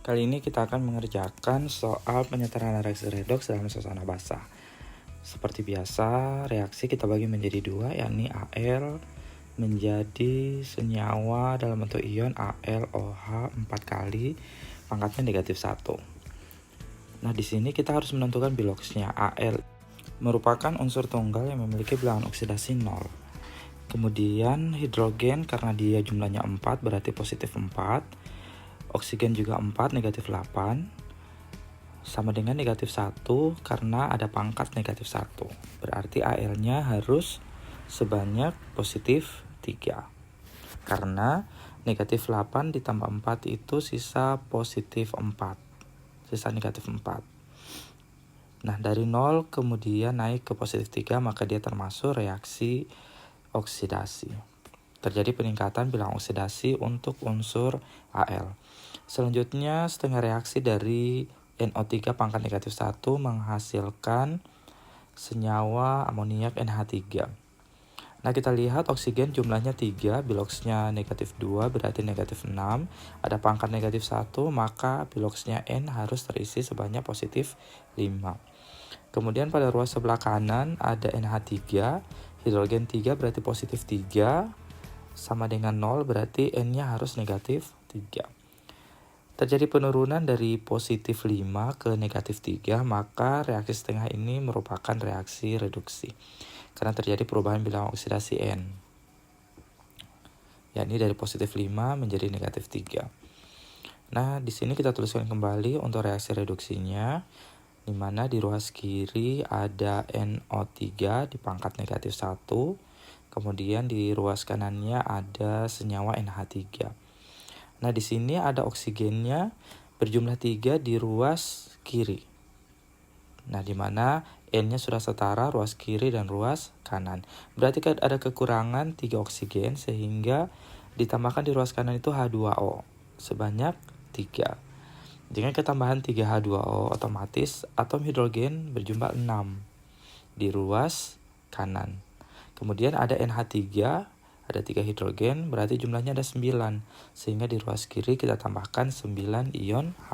Kali ini kita akan mengerjakan soal penyetaraan reaksi redoks dalam suasana basah. Seperti biasa, reaksi kita bagi menjadi dua, yakni Al menjadi senyawa dalam bentuk ion AlOH 4 kali, pangkatnya negatif 1. Nah, di sini kita harus menentukan biloxnya. Al merupakan unsur tunggal yang memiliki bilangan oksidasi 0. Kemudian hidrogen karena dia jumlahnya 4 berarti positif 4. Oksigen juga 4, negatif 8. Sama dengan negatif 1 karena ada pangkat negatif 1. Berarti Al-nya harus sebanyak positif 3. Karena negatif 8 ditambah 4 itu sisa positif 4. Sisa negatif 4. Nah, dari 0 kemudian naik ke positif 3, maka dia termasuk reaksi oksidasi. Terjadi peningkatan bilangan oksidasi untuk unsur Al. Selanjutnya, setengah reaksi dari NO3 pangkat negatif 1 menghasilkan senyawa amoniak NH3. Nah, kita lihat oksigen jumlahnya 3, biloxnya negatif 2 berarti negatif 6. Ada pangkat negatif 1, maka biloxnya N harus terisi sebanyak positif 5. Kemudian pada ruas sebelah kanan ada NH3, hidrogen 3 berarti positif 3, sama dengan 0 berarti N-nya harus negatif 3. Terjadi penurunan dari positif 5 ke negatif 3, maka reaksi setengah ini merupakan reaksi reduksi. Karena terjadi perubahan bilangan oksidasi N, yakni dari positif 5 menjadi negatif 3. Nah, di sini kita tuliskan kembali untuk reaksi reduksinya, di mana di ruas kiri ada NO3 di pangkat negatif 1, kemudian di ruas kanannya ada senyawa NH3. Nah, di sini ada oksigennya berjumlah 3 di ruas kiri. Nah, di mana N-nya sudah setara ruas kiri dan ruas kanan. Berarti ada kekurangan 3 oksigen sehingga ditambahkan di ruas kanan itu H2O sebanyak 3. Dengan ketambahan 3 H2O otomatis atom hidrogen berjumlah 6 di ruas kanan. Kemudian ada NH3, ada 3 hidrogen, berarti jumlahnya ada 9. Sehingga di ruas kiri kita tambahkan 9 ion H+.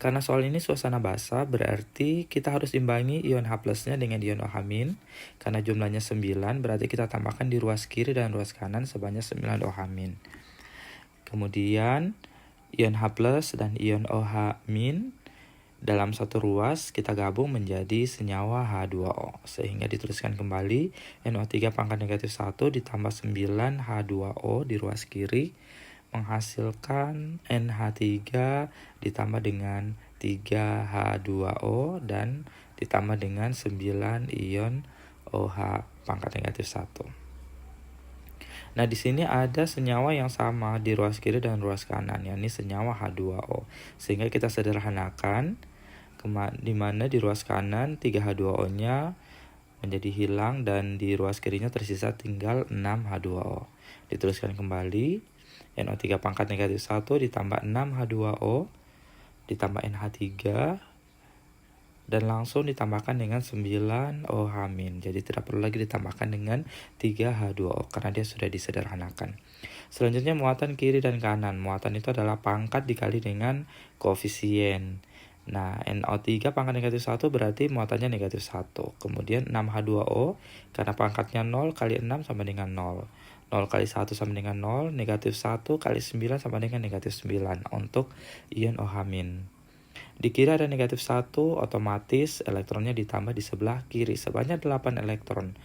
Karena soal ini suasana basah, berarti kita harus imbangi ion H+-nya dengan ion OH-. Karena jumlahnya 9, berarti kita tambahkan di ruas kiri dan ruas kanan sebanyak 9 OH-. Kemudian ion H+ dan ion OH- dalam satu ruas kita gabung menjadi senyawa H2O. Sehingga dituliskan kembali NO3 pangkat negatif 1 ditambah 9 H2O di ruas kiri menghasilkan NH3 ditambah dengan 3 H2O dan ditambah dengan 9 ion OH pangkat negatif 1. Nah, di sini ada senyawa yang sama di ruas kiri dan ruas kanan, yakni senyawa H2O. Sehingga kita sederhanakan, di mana di ruas kanan 3 H2O-nya menjadi hilang dan di ruas kirinya tersisa tinggal 6 H2O. Dituliskan kembali, NO3 pangkat negatif 1 ditambah 6 H2O ditambah NH3 dan langsung ditambahkan dengan 9 OH-. Jadi tidak perlu lagi ditambahkan dengan 3 H2O karena dia sudah disederhanakan. Selanjutnya muatan kiri dan kanan. Muatan itu adalah pangkat dikali dengan koefisien. Nah, NO3 pangkat negatif 1 berarti muatannya negatif 1. Kemudian 6H2O karena pangkatnya 0 kali 6 sama dengan 0. 0 kali 1 sama dengan 0. Negatif 1 kali 9 sama dengan negatif 9 untuk ion OH-. Di kiri ada negatif 1, otomatis elektronnya ditambah di sebelah kiri sebanyak 8 elektron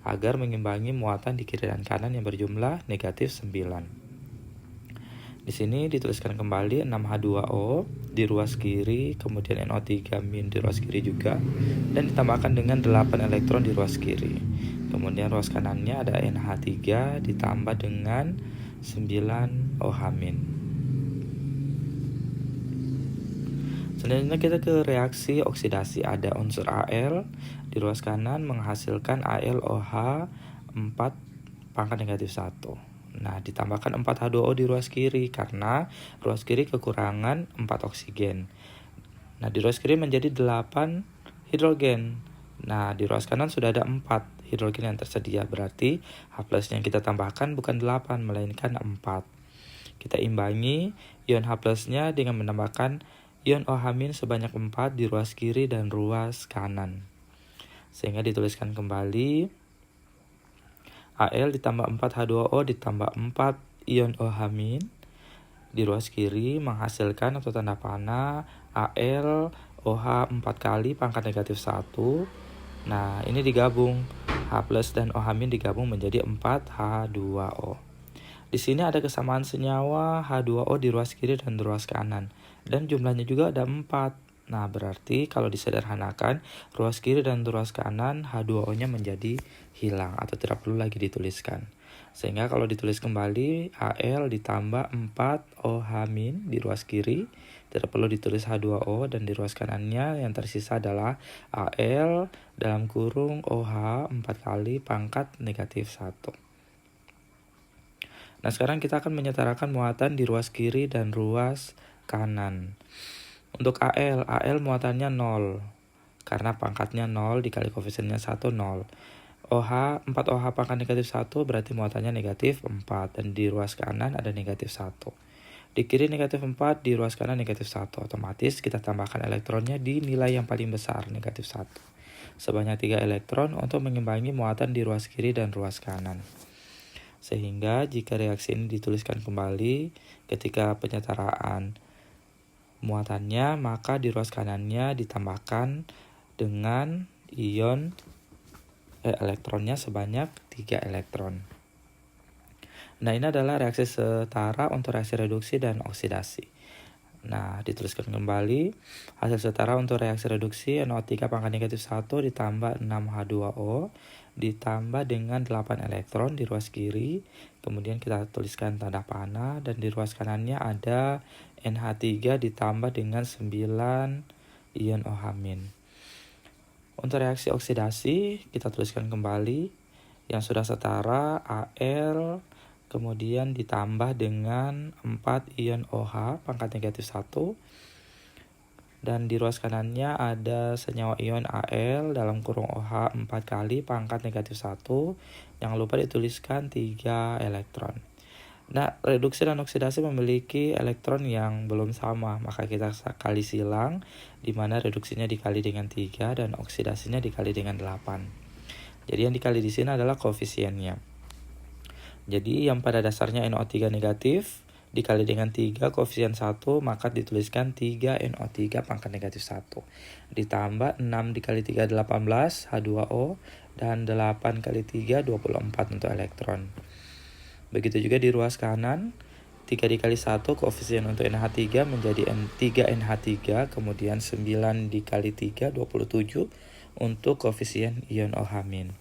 agar mengimbangi muatan di kiri dan kanan yang berjumlah negatif 9. Di sini dituliskan kembali 6H2O di ruas kiri, kemudian NO3- di ruas kiri juga, dan ditambahkan dengan 8 elektron di ruas kiri. Kemudian ruas kanannya ada NH3 ditambah dengan 9 OH-. Selanjutnya kita ke reaksi oksidasi. Ada unsur Al di ruas kanan menghasilkan AlOH 4 pangkat negatif 1. Nah, ditambahkan 4 H2O di ruas kiri karena ruas kiri kekurangan 4 oksigen. Nah, di ruas kiri menjadi 8 hidrogen. Nah, di ruas kanan sudah ada 4 hidrogen yang tersedia. Berarti H+ yang kita tambahkan bukan 8, melainkan 4. Kita imbangi ion H plusnya dengan menambahkan ion OH- sebanyak 4 di ruas kiri dan ruas kanan. Sehingga dituliskan kembali Al ditambah 4H2O ditambah 4 ion OH- di ruas kiri menghasilkan atau tanda panah Al OH 4 kali pangkat negatif 1. Nah, ini digabung. H plus dan OH- digabung menjadi 4H2O. Di sini ada kesamaan senyawa H2O di ruas kiri dan ruas kanan. Dan jumlahnya juga ada 4. Nah, berarti kalau disederhanakan, ruas kiri dan ruas kanan H2O-nya menjadi hilang atau tidak perlu lagi dituliskan. Sehingga kalau ditulis kembali, Al ditambah 4OH- di ruas kiri, tidak perlu ditulis H2O, dan di ruas kanannya yang tersisa adalah Al dalam kurung OH 4 kali pangkat negatif 1. Nah, sekarang kita akan menyetarakan muatan di ruas kiri dan ruas kanan. Untuk Al muatannya 0, karena pangkatnya 0 dikali koefisiennya 1, 0. 4OH pangkat negatif 1 berarti muatannya negatif 4, dan di ruas kanan ada negatif 1. Di kiri negatif 4, di ruas kanan negatif 1. Otomatis kita tambahkan elektronnya di nilai yang paling besar, negatif 1. Sebanyak 3 elektron untuk mengimbangi muatan di ruas kiri dan ruas kanan. Sehingga jika reaksi ini dituliskan kembali ketika penyetaraan muatannya, maka di ruas kanannya ditambahkan dengan ion elektronnya sebanyak 3 elektron. Nah, ini adalah reaksi setara untuk reaksi reduksi dan oksidasi. Nah, dituliskan kembali hasil setara untuk reaksi reduksi NO3 pangkat negatif 1 ditambah 6H2O ditambah dengan 8 elektron di ruas kiri. Kemudian kita tuliskan tanda panah, dan di ruas kanannya ada NH3 ditambah dengan 9 ion OH-. Untuk reaksi oksidasi kita tuliskan kembali yang sudah setara Al kemudian ditambah dengan 4 ion OH pangkat negatif 1, dan di ruas kanannya ada senyawa ion Al dalam kurung OH 4 kali pangkat negatif 1. Jangan lupa dituliskan 3 elektron. Nah, reduksi dan oksidasi memiliki elektron yang belum sama, maka kita kali silang, di mana reduksinya dikali dengan 3 dan oksidasinya dikali dengan 8. Jadi yang dikali di sini adalah koefisiennya. Jadi yang pada dasarnya NO3 negatif dikali dengan 3 koefisien 1, maka dituliskan 3 NO3 pangkat negatif 1. Ditambah 6 dikali 3 18 H2O, dan 8 kali 3 24 untuk elektron. Begitu juga di ruas kanan, 3 dikali 1 koefisien untuk NH3 menjadi 3 NH3, kemudian 9 dikali 3 27 untuk koefisien ion OH-.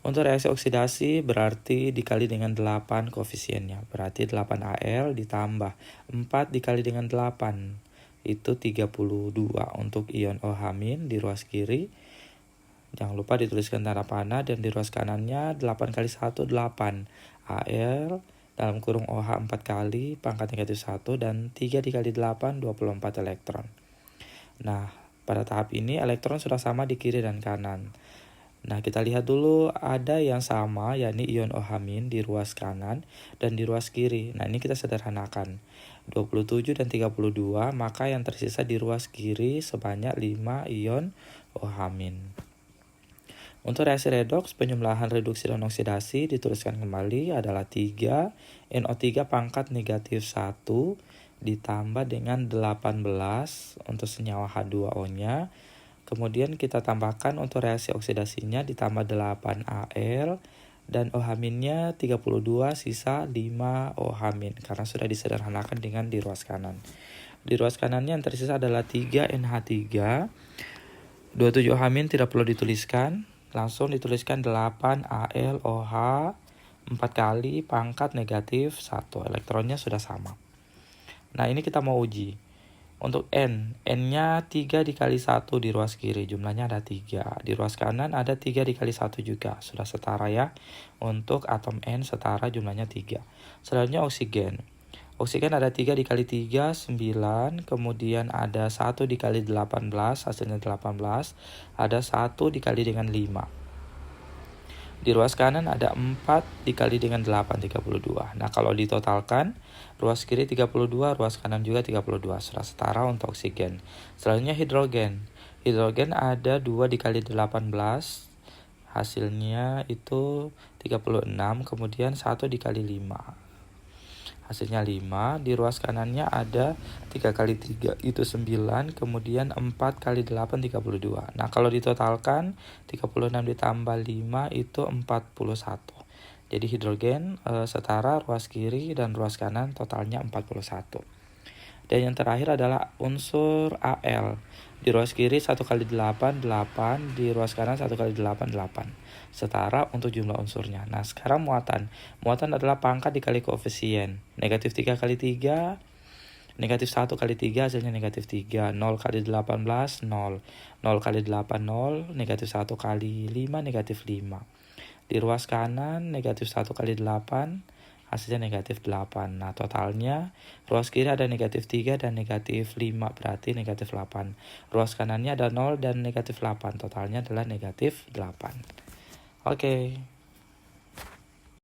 Untuk reaksi oksidasi berarti dikali dengan 8 koefisiennya, berarti 8Al ditambah 4 dikali dengan 8, itu 32 untuk ion OH- di ruas kiri. Jangan lupa dituliskan tanda panah, dan di ruas kanannya 8 kali 1, 8. Al dalam kurung OH 4 kali pangkat negatif 1, dan 3 dikali 8, 24 elektron. Nah, pada tahap ini elektron sudah sama di kiri dan kanan. Nah, kita lihat dulu ada yang sama, yakni ion OH- di ruas kanan dan di ruas kiri. Nah, ini kita sederhanakan. 27 dan 32, maka yang tersisa di ruas kiri sebanyak 5 ion OH-. Untuk reaksi redoks, penyembelahan reduksi dan oksidasi dituliskan kembali adalah 3 NO3 pangkat negatif 1 ditambah dengan 18 untuk senyawa H2O-nya. Kemudian kita tambahkan untuk reaksi oksidasinya ditambah 8 Al, dan OH-nya 32 sisa 5 OH- karena sudah disederhanakan dengan di ruas kanan. Di ruas kanannya yang tersisa adalah 3 NH3, 27 OH- tidak perlu dituliskan, langsung dituliskan 8 Al OH 4 kali pangkat negatif 1. Elektronnya sudah sama. Nah, ini kita mau uji. Untuk N-nya 3 dikali 1 di ruas kiri, jumlahnya ada 3. Di ruas kanan ada 3 dikali 1 juga, sudah setara ya. Untuk atom N setara jumlahnya 3. Selanjutnya oksigen. Oksigen ada 3 dikali 3, 9. Kemudian ada 1 dikali 18, hasilnya 18. Ada 1 dikali dengan 5. Di ruas kanan ada 4 dikali dengan 8, 32. Nah, kalau ditotalkan, ruas kiri 32, ruas kanan juga 32. Sudah setara untuk oksigen. Selanjutnya hidrogen. Hidrogen ada 2 dikali 18. Hasilnya itu 36, kemudian 1 dikali 5. Hasilnya 5. Di ruas kanannya ada 3 kali 3 itu 9, kemudian 4 kali 8 32. Nah, kalau ditotalkan 36 ditambah 5 itu 41. Jadi hidrogen setara ruas kiri dan ruas kanan totalnya 41. Dan yang terakhir adalah unsur Al. Di ruas kiri 1 kali 8, 8. Di ruas kanan 1 kali 8, 8. Setara untuk jumlah unsurnya. Nah, sekarang muatan. Muatan adalah pangkat dikali koefisien. Negatif 3 kali 3, negatif 1 kali 3 hasilnya negatif 3. 0 kali 18, 0. 0 kali 8, 0. Negatif 1 kali 5, negatif 5. Di ruas kanan negatif 1 kali 8, hasilnya negatif 8. Nah, totalnya ruas kiri ada negatif 3 dan negatif 5, berarti negatif 8. Ruas kanannya ada 0 dan negatif 8, totalnya adalah negatif 8. Oke.